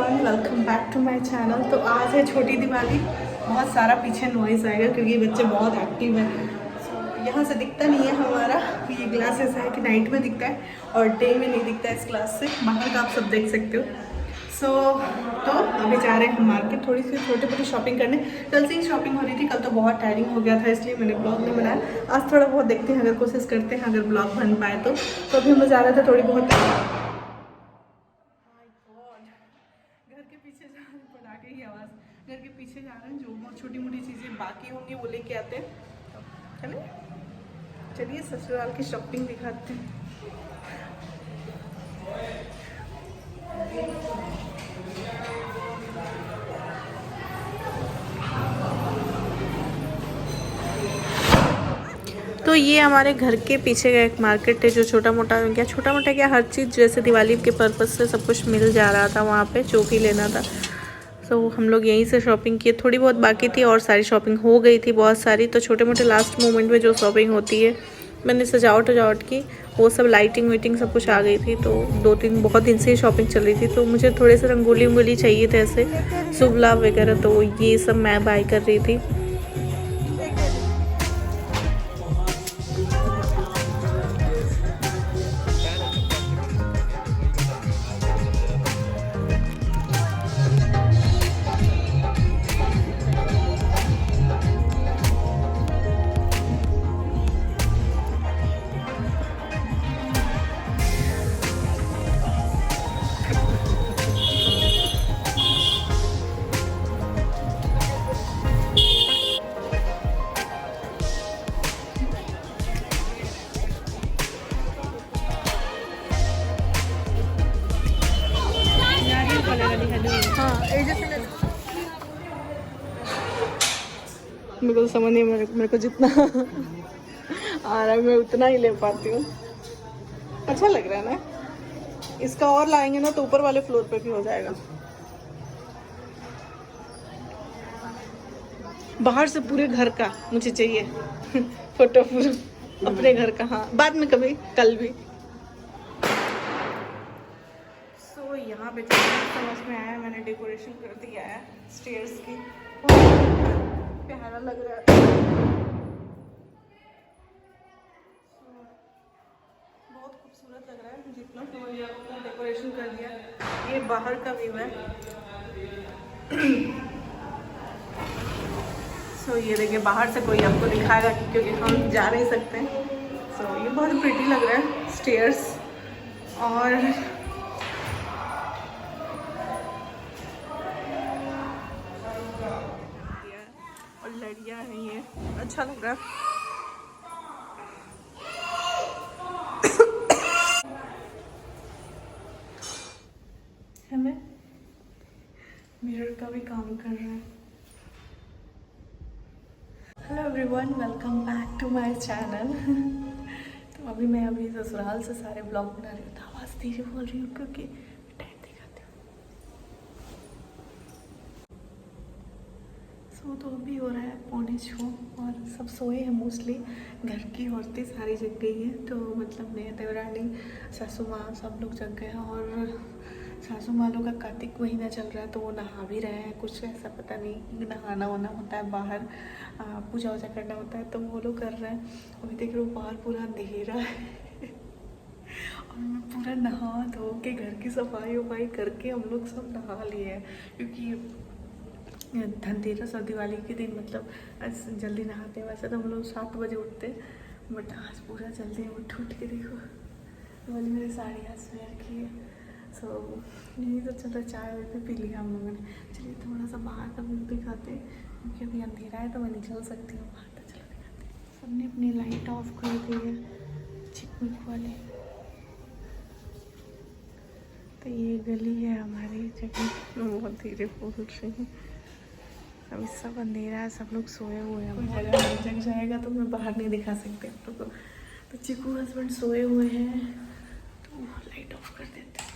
Everyone, welcome back to my channel. तो आज है छोटी दिवाली। बहुत सारा पीछे नॉइज़ आएगा क्योंकि बच्चे बहुत एक्टिव हैं। यहाँ से दिखता नहीं है हमारा, ये ग्लासेस है कि नाइट में दिखता है और डे में नहीं दिखता है। इस ग्लास से बाहर का आप सब देख सकते हो। तो अभी जा रहे हैं मार्केट, थोड़ी सी छोटी मोटी शॉपिंग करने। कल से ही शॉपिंग हो रही थी, कल तो बहुत टायरिंग हो गया था इसलिए मैंने ब्लॉग नहीं बनाया। आज थोड़ा बहुत देखते हैं, अगर कोशिश करते हैं अगर ब्लॉग बन पाए तो अभी हम जा रहे थे थोड़ी बहुत। घर के पीछे जा रहे हैं, पटाखे की आवाज़। घर के पीछे जा रहे हैं, जो बहुत छोटी मोटी चीज़ें बाकी होंगी वो लेके आते हैं। चलिए चलिए ससुराल की शॉपिंग दिखाते हैं। तो ये हमारे घर के पीछे का एक मार्केट है, जो छोटा मोटा क्या हर चीज़ जैसे दिवाली के पर्पज़ से सब कुछ मिल जा रहा था। वहाँ पे चौकी लेना था, तो हम लोग यहीं से शॉपिंग किए। थोड़ी बहुत बाकी थी और सारी शॉपिंग हो गई थी बहुत सारी। तो छोटे मोटे लास्ट मोमेंट में जो शॉपिंग होती है, मैंने सजावट की, वो सब लाइटिंग वीटिंग सब कुछ आ गई थी। तो बहुत दिन से ही शॉपिंग चल रही थी। तो मुझे थोड़े से रंगोली वंगोली चाहिए थे, ऐसे शुभ लाभ वगैरह, तो ये सब मैं बाय कर रही थी। मेरे को समझ नहीं, मेरे को जितना आ रहा है मैं उतना ही ले पाती हूँ। अच्छा लग रहा है ना। इसका और लाएंगे ना तो ऊपर वाले फ्लोर पे भी हो जाएगा। बाहर से पूरे घर का मुझे चाहिए फोटो पूरा अपने घर का। हाँ, बाद में कभी, कल भी। सो यहाँ पे समझ में आया, मैंने डेकोरेशन कर दिया है स्टेयर्स की। प्यारा लग रहा है, बहुत खूबसूरत लग रहा है। जितना समझ डेकोरेशन कर दिया। ये बाहर का व्यू है। सो ये देखिए, बाहर से कोई आपको दिखाएगा क्योंकि हम जा नहीं सकते। सो ये बहुत प्रिटी लग रहा है स्टेयर्स। और लड़ियाँ हैं, ये अच्छा लग रहा है। हमें मिरर का भी काम कर रहा है। Hello everyone, welcome back to my channel. तो अभी ससुराल से सारे ब्लॉग बना रही हूँ। तो आवाज़ धीरे बोल रही हूँ क्योंकि टाइम दिखाती हूँ। सो तो अभी हो रहा है 5:45 और सब सोए हैं मोस्टली। घर की औरतें सारी जग गई हैं। तो मतलब मेरे देवरानी, सासू माँ, सब लोग जग गए हैं। और सासू माँ लोग का कार्तिक महीना चल रहा है तो वो नहा भी रहे हैं। कुछ ऐसा पता नहीं, नहाना वाना होता है बाहर, पूजा वूजा करना होता है, तो वो लोग कर रहे हैं। अभी देख रहे हो बाहर पूरा अंधेरा है और मैं पूरा नहा धो के घर की सफाई वफाई करके हम लोग सब नहा लिए हैं। क्योंकि धनतेरस और दिवाली के दिन मतलब जल्दी नहाते हैं। वैसे तो हम लोग 7 बजे उठते, बट आज पूरा जल्दी उठ के देखो वाली मेरी साड़ी आज वेयर की है। सो यही तो चलो, चाय वाय भी पी लिया हम लोगों ने। चलिए थोड़ा सा बाहर का व्यू दिखाते हैं क्योंकि अभी अंधेरा है तो मैं निकल सकती हूँ बाहर। तो चलो दिखाते हैं। सबने अपनी लाइट ऑफ कर दी है, चिकमिक वाली। तो ये गली है हमारी जगह। बहुत धीरे बोल रही हूँ, अभी सब अंधेरा है, सब लोग सोए हुए हैं। कोई जगह जग जाएगा तो मैं बाहर नहीं दिखा सकते आप लोग को। तो चिकू हस्बैंड सोए हुए हैं तो लाइट ऑफ कर देते हैं।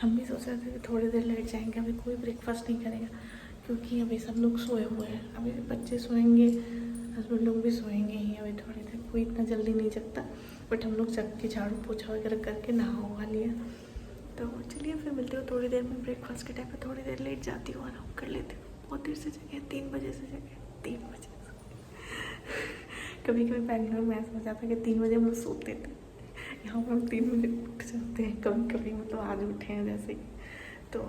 हम भी सोच रहे थे कि थोड़ी देर लेट जाएंगे, अभी कोई ब्रेकफास्ट नहीं करेगा क्योंकि अभी सब लोग सोए हुए हैं। अभी बच्चे सोएंगे, हस्बैंड लोग भी सोएंगे ही अभी थोड़ी देर। कोई इतना जल्दी नहीं जगता, बट हम लोग जग के झाड़ू पोछा वगैरह करके नहा वहा लिया। तो चलिए फिर मिलते हो थोड़ी देर में। ब्रेकफास्ट के टाइम पे थोड़ी देर लेट जाती हूँ, आराम कर लेती हूँ। बहुत देर से जगह 3 बजे से जगह 3 बजे कभी कभी बैंगलोर में ऐसा हो जाता है कि 3 बजे हम लोग सोते थे, यहाँ पर हम 3 बजे उठ जाते हैं कभी कभी, मतलब आज उठे हैं जैसे ही। तो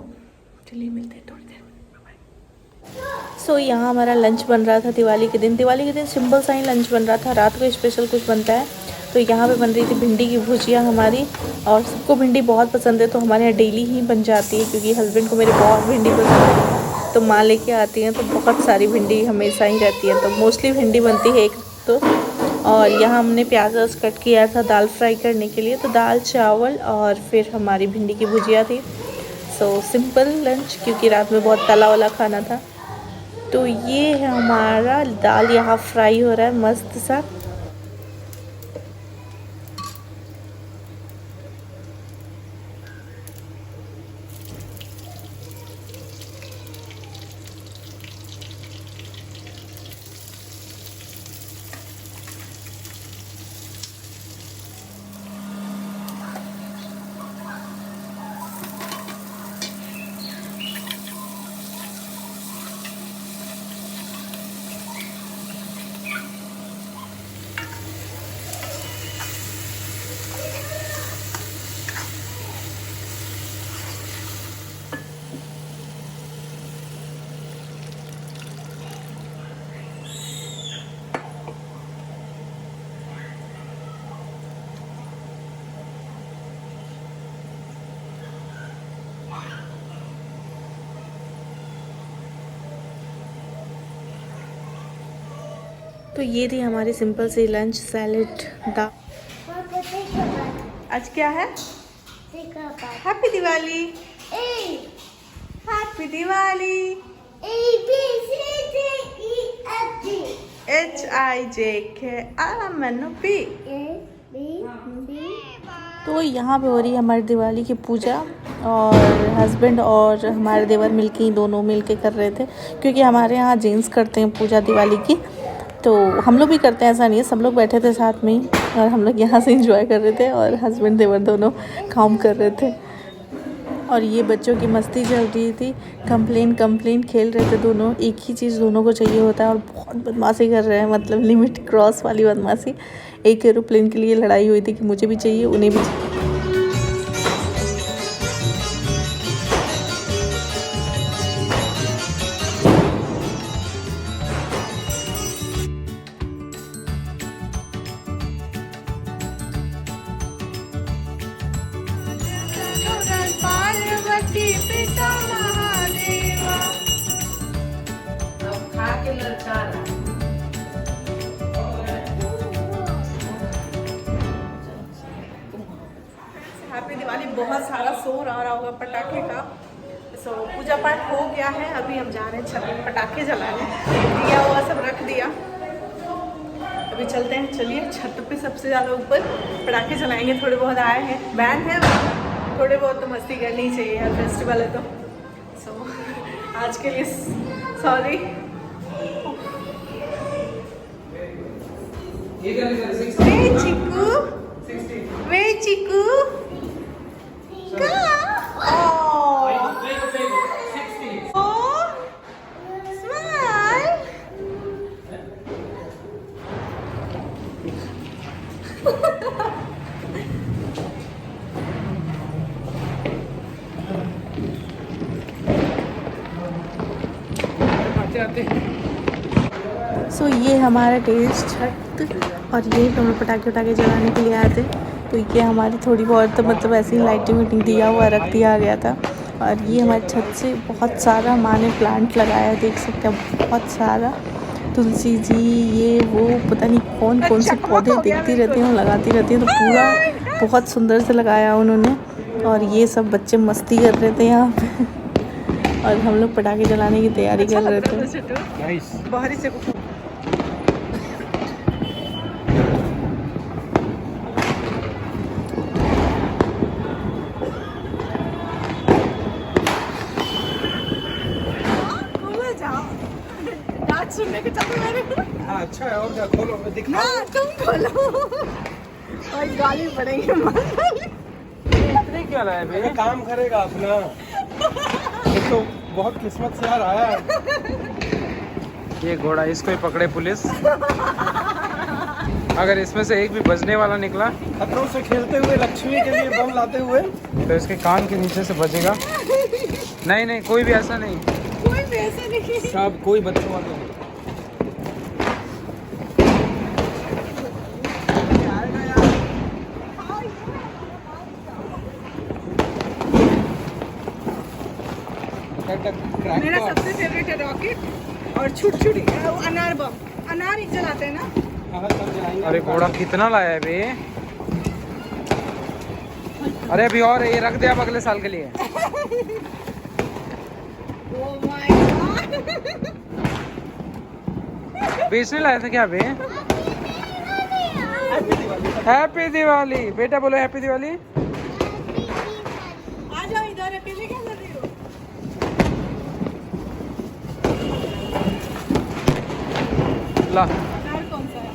चलिए मिलते हैं थोड़ी देर में। सो यहाँ हमारा लंच बन रहा था दिवाली के दिन। दिवाली के दिन सिंपल सा ही लंच बन रहा था, रात को स्पेशल कुछ बनता है। तो यहाँ पे बन रही थी भिंडी की भुजिया हमारी, और सबको भिंडी बहुत पसंद है तो हमारे यहाँ डेली ही बन जाती है, क्योंकि हस्बैंड को मेरे बहुत भिंडी पसंद है। तो माँ लेके आती हैं तो बहुत सारी भिंडी हमेशा ही रहती है, तो मोस्टली भिंडी बनती है एक तो। और यहाँ हमने प्याज कट किया था दाल फ्राई करने के लिए, तो दाल चावल और फिर हमारी भिंडी की भुजिया थी। सो सिंपल लंच, क्योंकि रात में बहुत तला वाला खाना था। तो ये है हमारा दाल यहाँ फ्राई हो रहा है मस्त सा। तो ये थी हमारी सिंपल सी लंच, सैलेड, दाल। आज क्या है? Happy Diwali. Happy Diwali. HIJKLMNOP। तो यहाँ पे हो रही है हमारी दिवाली की पूजा, और हस्बैंड और हमारे देवर मिलके ही दोनों मिलके कर रहे थे, क्योंकि हमारे यहाँ जेंट्स करते हैं पूजा दिवाली की, तो हम लोग भी करते हैं, ऐसा नहीं है। सब लोग बैठे थे साथ में ही और हम लोग यहाँ से एंजॉय कर रहे थे, और हस्बैंड देवर दोनों काम कर रहे थे। और ये बच्चों की मस्ती चल रही थी, कंप्लेन खेल रहे थे दोनों। एक ही चीज़ दोनों को चाहिए होता है, और बहुत बदमाशी कर रहे हैं, मतलब लिमिट क्रॉस वाली बदमाशी। एक एरोप्लेन के लिए लड़ाई हुई थी कि मुझे भी चाहिए, उन्हें भी चाहिए। हैप्पी दिवाली। बहुत सारा शोर आ रहा होगा पटाखे का। सो पूजा पाठ हो गया है, अभी हम जा रहे हैं छत में पटाखे जलाने। दिया हुआ सब रख दिया, अभी चलते हैं। चलिए छत पे सबसे ज़्यादा ऊपर पटाखे जलाएंगे। थोड़े बहुत आए हैं, बैंड है, थोड़े बहुत तो मस्ती करनी चाहिए यार, फेस्टिवल है तो। सो आज के लिए सॉरी। वे चिकू, वे चिकू सो ये हमारा टेरेस छत, और ये हम लोग पटाखे जलाने के लिए आए थे। तो ये हमारी थोड़ी बहुत मतलब ऐसी ही लाइटिंग दिया हुआ रख दिया गया था। और ये हमारी छत से बहुत सारा माँ ने प्लांट लगाया है, देख सकते हैं बहुत सारा। तुलसी जी, ये वो पता नहीं कौन से पौधे देखती रहती हैं, लगाती रहती हैं। तो पूरा बहुत सुंदर से लगाया उन्होंने। और ये सब बच्चे मस्ती कर रहे थे यहाँ पे, और हम लोग पटाखे जलाने की तैयारी कर रहे थे। बाहरी से सुनने के चक्कर में। हाँ अच्छा है, और क्या, खोलो दिखा। तुम खोलो और गाली पड़ेगी। इतने क्या लाया बे? काम करेगा अपना। ये तो बहुत किस्मत से यार आया है। ये घोड़ा, इसको ही पकड़े पुलिस। अगर इसमें से एक भी बजने वाला निकला खतरों से खेलते हुए लक्ष्मी के लिए बम लाते हुए तो इसके कान के नीचे से बजेगा। नहीं नहीं, कोई भी ऐसा नहीं। कोई भी ऐसा नहीं। सब कोई बच्चों वाले नहीं। मेरा सबसे फेवरेट है रॉकेट और छुटछुटी अनार बम। अनार ही जलाते हैं ना। अरे घोड़ा कितना लाया है बे? अरे अभी और है, ये रख दे अब अगले साल के लिए। Oh my God! बेचने लाया था क्या बे? हैप्पी दिवाली बेटा, बोलो हैप्पी दिवाली। आ जाओ इधर, अकेले क्या कर रही हो? ला अनार कौन सा है?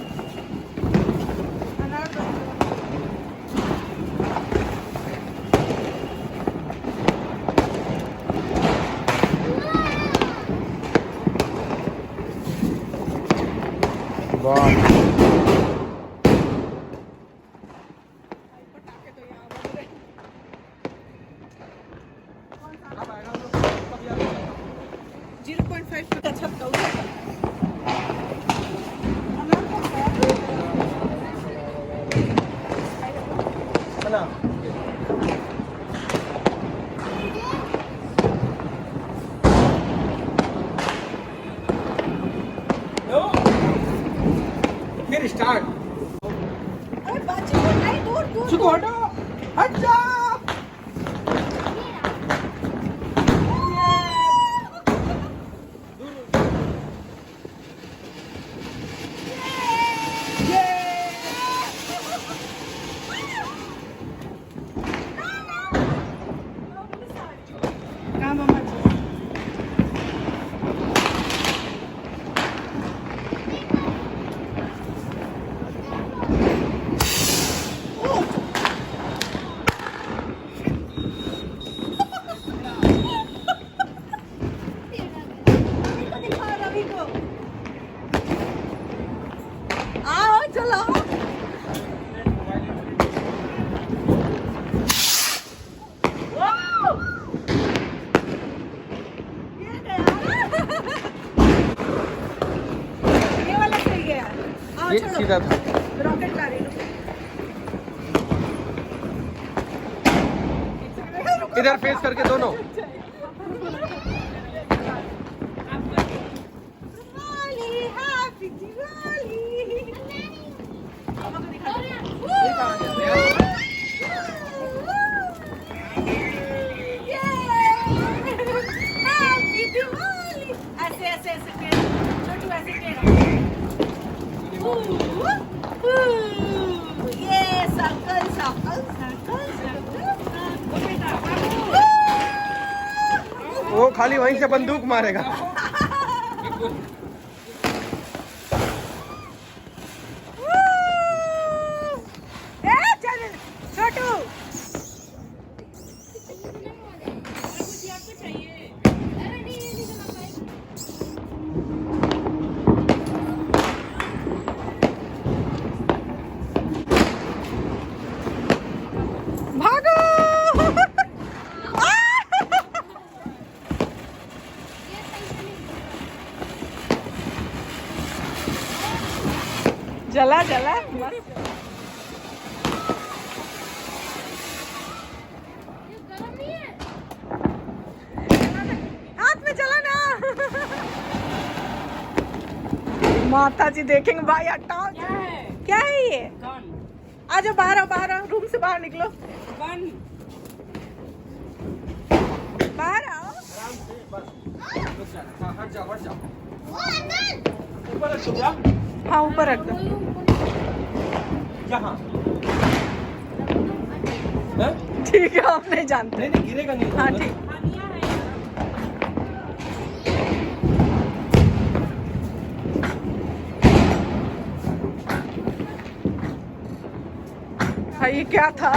अनार कौन सा है? वाह, पटाखे तो यहाँ बज रहे हैं। 0.5 का छक्का उधर। अनार कौन सा है? ना फिर स्टार्ट। अरे बाजी को नहीं, दूर दूर। चिकू हटो, हट जा। कहाँ मामा जी? दिखा रवि को। आओ चलो। ये गया। ये वाला सही गया। आओ ये चलो। सीधा था। रॉकेट ला रही हूँ। इधर फेस करके दोनों। दिवाली, हैप्पी दिवाली। मामा को दिखा दो। हैप्पी दिवाली। ऐसे ऐसे ऐसे टेढ़ा। छोटू ऐसे टेढ़ा। ये सर्कल सर्कल सर्कल सर्कल। वो खाली वहीं से बंदूक मारेगा। चल छोटू। भागो। जला जला मस्त। हाथ में चला ना। माता जी देखेंगे भाई। हटाओ। क्या है ये? आ जाओ बाहर आओ, बाहर आओ, रूम से बाहर निकलो। बाहर आओ। हट जा हट जा। ऊपर रख दो। हाँ ऊपर रख दो। यहाँ ठीक है, आप नहीं जानते। नहीं नहीं गिरेगा नहीं। हाँ ठीक। भाई ये क्या था?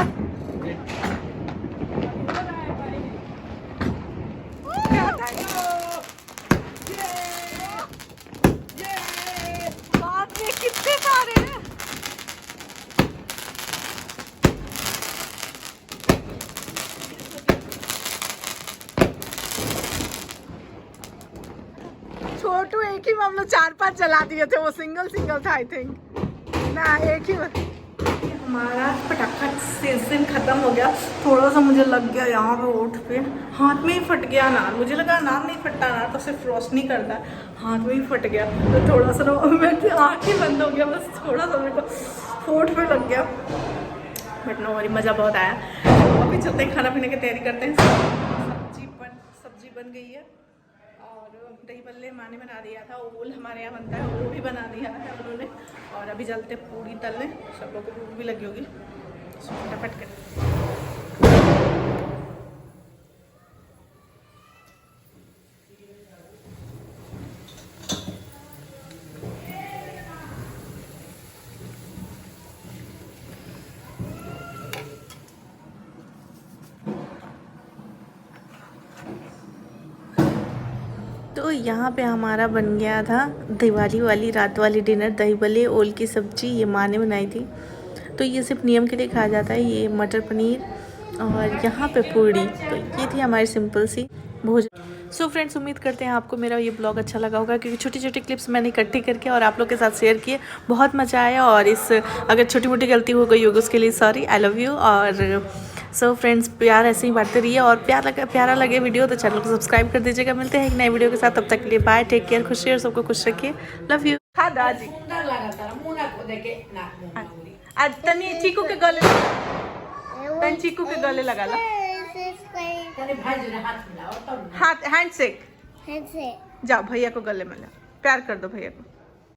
बाप रे कितने सारे हैं। छोटू एक ही में हम लोग 4-5 चला दिए थे, वो सिंगल था आई थिंक ना, एक ही में। हमारा पटाखा सीजन खत्म हो गया। थोड़ा सा मुझे लग गया यहाँ पे ओठ पे, हाथ में ही फट गया अनार। मुझे लगा अनार नहीं फटता, अनार तो सिर्फ रोशनी करता है, हाथ में ही फट गया। तो थोड़ा सा मेरी आँख ही बंद हो गया, बस थोड़ा सा मेरे को होठ पे लग गया, बट नो वरी, मज़ा बहुत आया। अभी चलते हैं, खाना पीने की तैयारी करते हैं। सब्जी बन गई है और दही बल्ले माँ ने बना दिया था, ओल हमारे यहाँ बनता है, वो भी बना दिया है उन्होंने। और अभी चलते पूरी तलने, सब लोगों को भूख भी लगी होगी, फटाफट कर। तो यहाँ पे हमारा बन गया था दिवाली वाली रात वाली डिनर, दही भल्ले ओल की सब्ज़ी, ये माँ ने बनाई थी। तो ये सिर्फ नियम के लिए खाया जाता है, ये मटर पनीर और यहाँ पे पूड़ी। तो ये थी हमारी सिंपल सी भोजन। सो फ्रेंड्स, उम्मीद करते हैं आपको मेरा ये ब्लॉग अच्छा लगा होगा, क्योंकि छोटी छोटी क्लिप्स मैंने इकट्ठी करके और आप लोग के साथ शेयर किए, बहुत मज़ा आया। और इस अगर छोटी मोटी गलती हो गई होगी उसके लिए सॉरी, आई लव यू। और सो फ्रेंड्स, प्यार ऐसे ही बांटते रहिए, और प्यारा लगे वीडियो तो चैनल को सब्सक्राइब कर दीजिएगा। मिलते हैं एक नए वीडियो के साथ, तब तक के लिए बाय, टेक केयर, खुश रहिए और सबको खुश रखिए, लव यू। हाँ दादी, आज तनी चीकू के गले, तनी चीकू के गले लगा ला, हाथ हैंड शेक, जाओ भैया को गले में ला, प्यार कर दो भैया को।